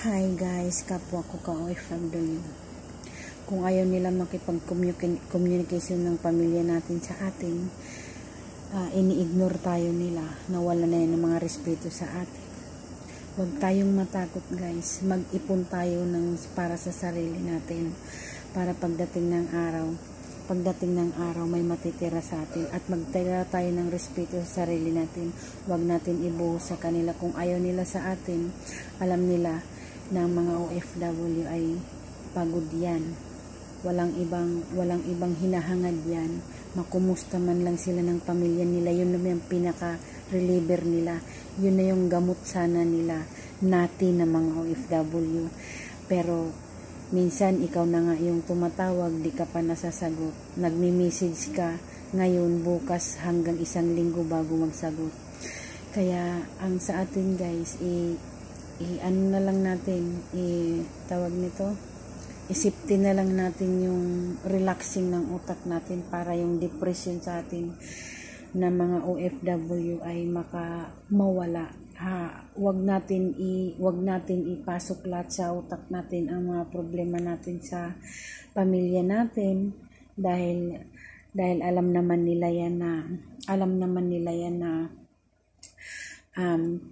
Hi guys, kapwa ko ka-OFW. Kung ayaw nila makipag-communication ng pamilya natin sa atin, ini-ignore tayo nila, nawala na yan ng mga respeto sa atin. Huwag tayong matakot guys, mag-ipon tayo para sa sarili natin, para pagdating ng araw may matitira sa atin at magtira tayo ng respeto sa sarili natin. Huwag natin ibuhos sa kanila. Kung ayaw nila sa atin, alam nila na mga OFW ay pagod yan. Walang ibang hinahangad yan. Makumusta man lang sila ng pamilya nila, yun na yung pinaka-reliever nila. Yun na yung gamot sana nila natin na mga OFW. Pero minsan ikaw na nga yung tumatawag, di ka pa nasasagot. Nagmi-message ka ngayon, bukas, hanggang 1 linggo bago magsagot. Kaya ang sa atin guys, ano na lang natin, tawag nito, isipin na lang natin yung relaxing ng utak natin para yung depression sa atin na mga OFW ay mawala. Wag natin ipasok lahat sa utak natin ang mga problema natin sa pamilya natin dahil alam naman nila yan na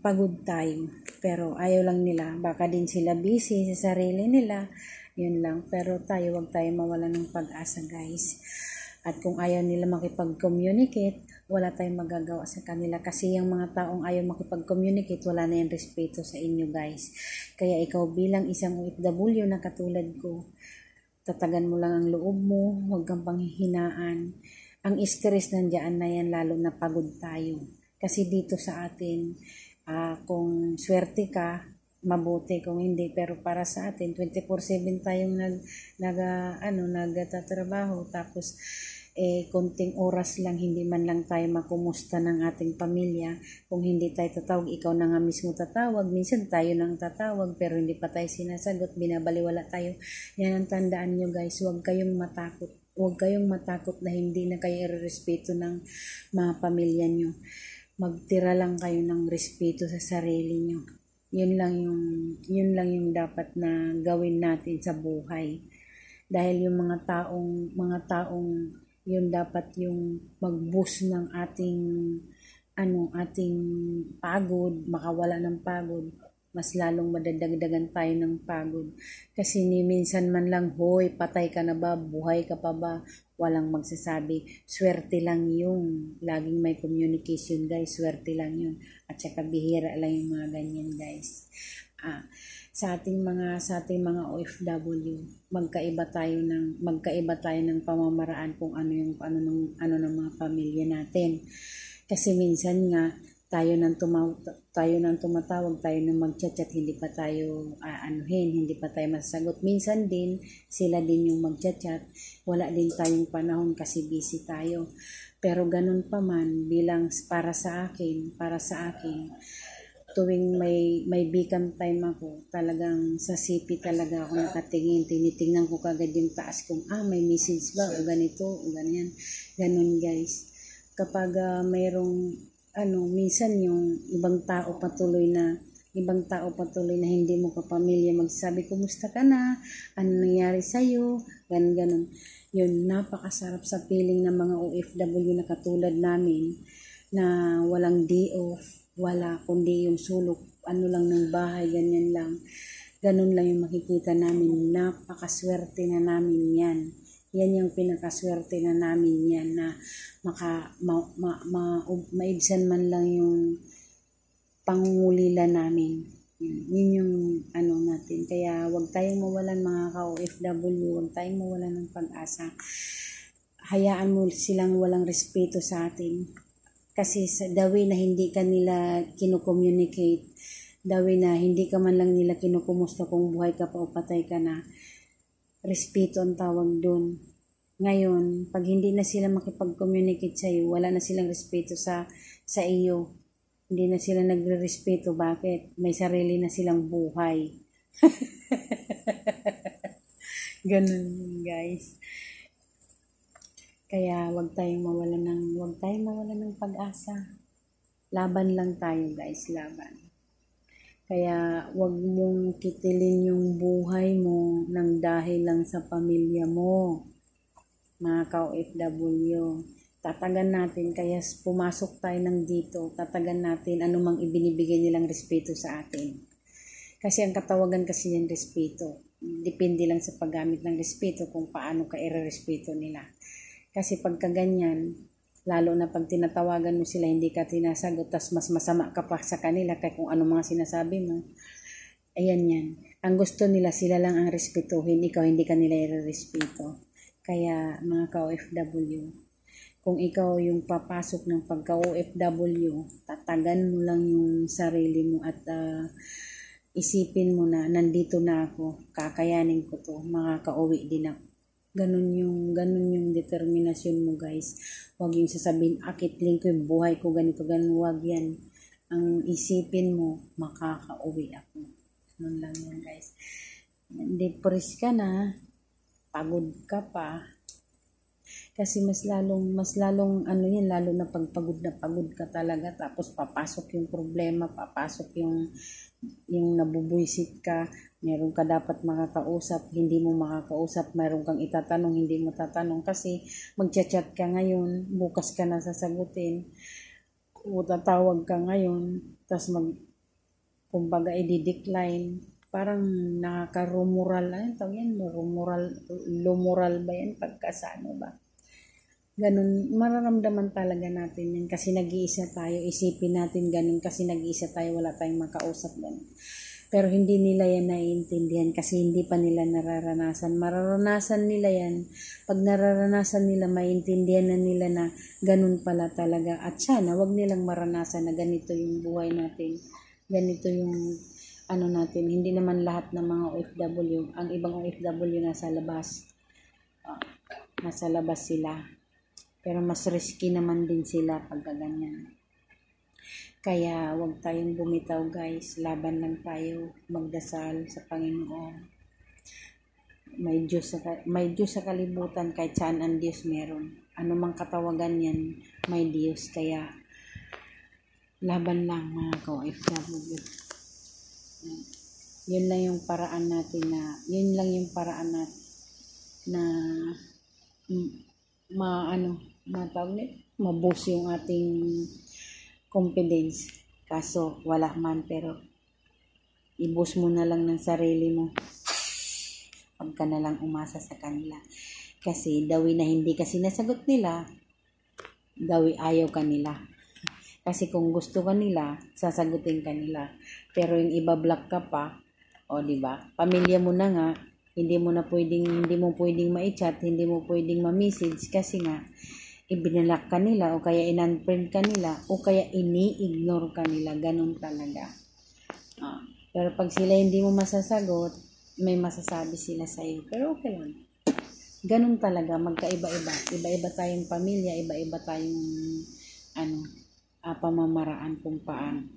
pagod tayo, pero ayaw lang nila, baka din sila busy sa sarili nila, yun lang. Pero tayo, wag tayo mawala ng pag-asa guys. At kung ayaw nila makipag-communicate, wala tayong magagawa sa kanila, kasi yung mga taong ayaw makipag-communicate, wala na yung respeto sa inyo guys. Kaya ikaw bilang isang OFW na katulad ko, tatagan mo lang ang loob mo, huwag kang panghihinaan. Ang stress nandiyan na yan, lalo na pagod tayo. Kasi dito sa atin, kung swerte ka, mabuti, kung hindi. Pero para sa atin, 24/7 tayong nagtatrabaho. Tapos, konting oras lang, hindi man lang tayo makumusta ng ating pamilya. Kung hindi tayo tatawag, ikaw na nga mismo tatawag. Minsan tayo nang tatawag, pero hindi pa tayo sinasagot, binabaliwala tayo. Yan ang tandaan nyo guys, huwag kayong matakot. Huwag kayong matakot na hindi na kayo irerespeto ng mga pamilya nyo. Magtira lang kayo ng respeto sa sarili nyo. Yun lang yung dapat na gawin natin sa buhay. Dahil yung mga taong yun dapat yung mag-boost ng ating pagod, makawala ng pagod. Mas lalong madadagdagan tayo ng pagod. Kasi minsan man lang, hoy, patay ka na ba? Buhay ka pa ba? Walang magsasabi. Swerte lang yung laging may communication guys. Swerte lang yun. At saka bihira lang yung mga ganyan guys. Sa ating mga OFW, magkaiba tayo ng pamamaraan kung ano ng mga pamilya natin. Kasi minsan nga tayo nang tumatawag, tayo nang mag-chat, hindi pa tayo hindi pa tayo masasagot. Minsan din sila din yung mag-chat, wala din tayong panahon kasi busy tayo. Pero ganun pa man, bilang para sa akin, tuwing may beacon time ako, talagang sa CP talaga ako nakatingin, tinitingnan ko kagad yung taas kung may message ba o ganito o ganyan. Ganun guys. Kapag mayroong minsan yung ibang tao patuloy na hindi mo kapamilya magsasabi, kumusta ka na? Ano nangyari sa'yo? Ganun. Yun, napakasarap sa feeling ng mga OFW na katulad namin na walang day off, wala kundi yung sulok, lang ng bahay, ganyan lang. Ganun lang yung makikita namin. Napakaswerte na namin yan. Yan yung pinakaswerte na namin yan na maibsan man lang yung pangungulila namin. Yun yung natin. Kaya wag tayong mawalan mga ka-OFW, wag tayong mawalan ng pag-asa. Hayaan mo silang walang respeto sa atin. Kasi sa the way na hindi ka nila kino-communicate, the way na hindi ka man lang nila kinukumusta kung buhay ka pa o patay ka na, respeto ang tawag doon. Ngayon, pag hindi na sila makipag-communicate sa iyo, wala na silang respeto sa iyo. Hindi na sila nagre-respeto. Bakit? May sarili na silang buhay. Ganun, guys. Kaya wag tayong mawalan ng pag-asa. Laban lang tayo, guys, laban. Kaya wag mong kitilin yung buhay mo ng dahil lang sa pamilya mo, mga ka-OFW. Tatagan natin, kaya pumasok tayo ng dito, tatagan natin anumang ibinibigay nilang respeto sa atin. Kasi ang katawagan kasi yan respeto. Depende lang sa paggamit ng respeto kung paano ka i-respeto nila. Kasi pagka ganyan, lalo na pag tinatawagan mo sila, hindi ka tinasagot, tas mas masama ka pa sa kanila kaya kung ano mga sinasabi mo. Ayan yan. Ang gusto nila, sila lang ang respetuhin, ikaw hindi ka nila i-respeto. Kaya mga ka-OFW, kung ikaw yung papasok ng pagka-OFW, tatagan mo lang yung sarili mo at isipin mo na nandito na ako, kakayanin ko to, makakauwi din ako. Ganun yung determinasyon mo, guys. Huwag yung sasabihin, akitling ko yung buhay ko, ganito, ganun, huwag yan. Ang isipin mo, makakauwi ako. Ganun lang yan, guys. Depressed ka na, pagod ka pa, kasi mas lalong ano yan, lalo na pagpagod na pagod ka talaga, tapos papasok yung problema, papasok yung nabubuisit ka, meron ka dapat makakausap, hindi mo makakausap, meron kang itatanong, hindi mo tatanong, kasi magchat-chat ka ngayon, bukas ka na sasagutin, o tatawag ka ngayon, tapos kumbaga i-decline, parang nakaka-rumoral, ayun tawag yan, lumural ba yan, pagkasano ba? Ganun, mararamdaman talaga natin yan kasi nag-iisa tayo, isipin natin ganun kasi nag-iisa tayo, wala tayong makausap ganun. Pero hindi nila yan naiintindihan kasi hindi pa nila nararanasan. Mararanasan nila yan. Pag nararanasan nila, maiintindihan na nila na ganun pala talaga. At sana, wag nilang maranasan na ganito yung buhay natin. Ganito yung ano natin. Hindi naman lahat ng mga OFW. Ang ibang OFW nasa labas. Nasa labas sila. Pero mas risky naman din sila pag ganyan. Kaya huwag tayong bumitaw, guys. Laban lang tayo. Magdasal sa Panginoon. May Diyos sa kalibutan, kahit saan ang Diyos meron. Ano mang katawagan yan, may Diyos. Kaya laban lang, mga ka-OFW. Yun lang yung paraan natin na maboost yung ating confidence. Kaso wala man, pero i-boost mo na lang ng sarili mo. Huwag ka na lang umasa sa kanila. Kasi dawi na hindi ka sinasagot nila, dawi ayaw ka nila. Kasi kung gusto ka nila, sasagutin ka nila. Pero yung iba-block ka pa, o diba? Pamilya mo na nga, hindi mo pwedeng ma-chat, hindi mo pwedeng ma-message kasi nga ibinalak ka nila o kaya in-unfriend ka nila o kaya ini-ignore ka nila. Ganun talaga. Pero pag sila hindi mo masasagot, may masasabi sila sa iyo. Pero okay lang. Ganun talaga, magkaiba-iba. Iba-iba tayong pamilya, iba-iba tayong pamamaraan kung paano.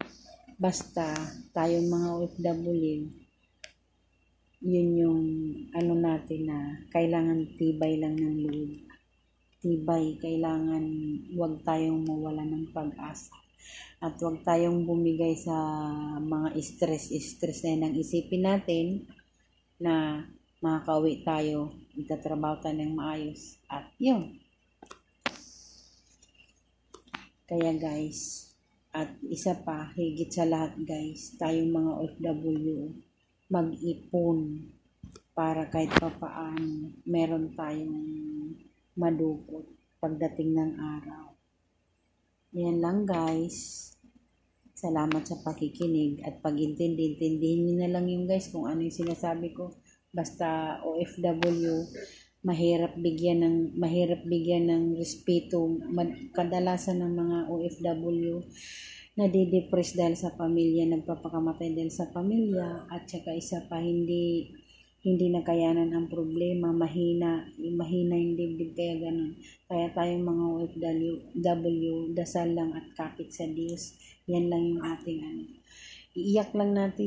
Basta tayong mga OFW, yun yung natin na kailangan tibay lang ng loob. Tibay, kailangan wag tayong mawala ng pag-asa. At wag tayong bumigay sa mga stress na yan. Ang isipin natin na makakauwi tayo, itatrabaho tayo ng maayos. At yun. Kaya guys, at isa pa, higit sa lahat guys, tayong mga OFW, mag-ipon para kahit papaano meron tayong madukot pagdating ng araw. Yan lang guys. Salamat sa pakikinig at pag-intindihin nyo na lang yung guys kung ano yung sinasabi ko. Basta OFW, mahirap bigyan ng respeto. Kadalasan ng mga OFW nadidepress dahil sa pamilya, nagpapakamatay dahil sa pamilya, at saka isa pa hindi nakayanan ang problema, mahina yung dibdib, kaya ganun. Kaya tayong mga OFW, dasal lang at kapit sa Diyos. Yan lang yung ating iiyak lang natin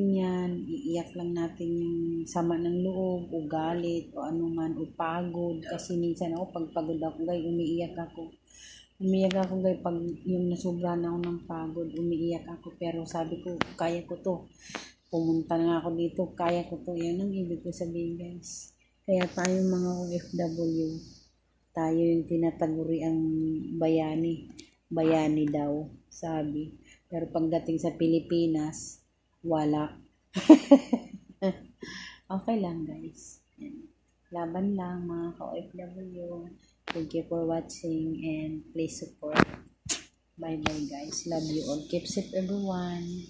yung sama ng loob o galit o anuman o pagod, kasi minsan pag pagod ako guys, umiiyak ako guys, pag yung nasubrahan ako ng pagod, umiiyak ako, pero sabi ko kaya ko to, pumunta na ako dito, kaya ko to, yan ang ibig ko sabihin guys. Kaya tayo mga OFW, tayo yung tinataguri ang bayani, bayani daw, sabi. Pero pagdating sa Pilipinas, wala. Okay lang guys. Yan. Laban lang mga ka-OFW. Thank you for watching and please support. Bye bye guys. Love you all. Keep safe everyone.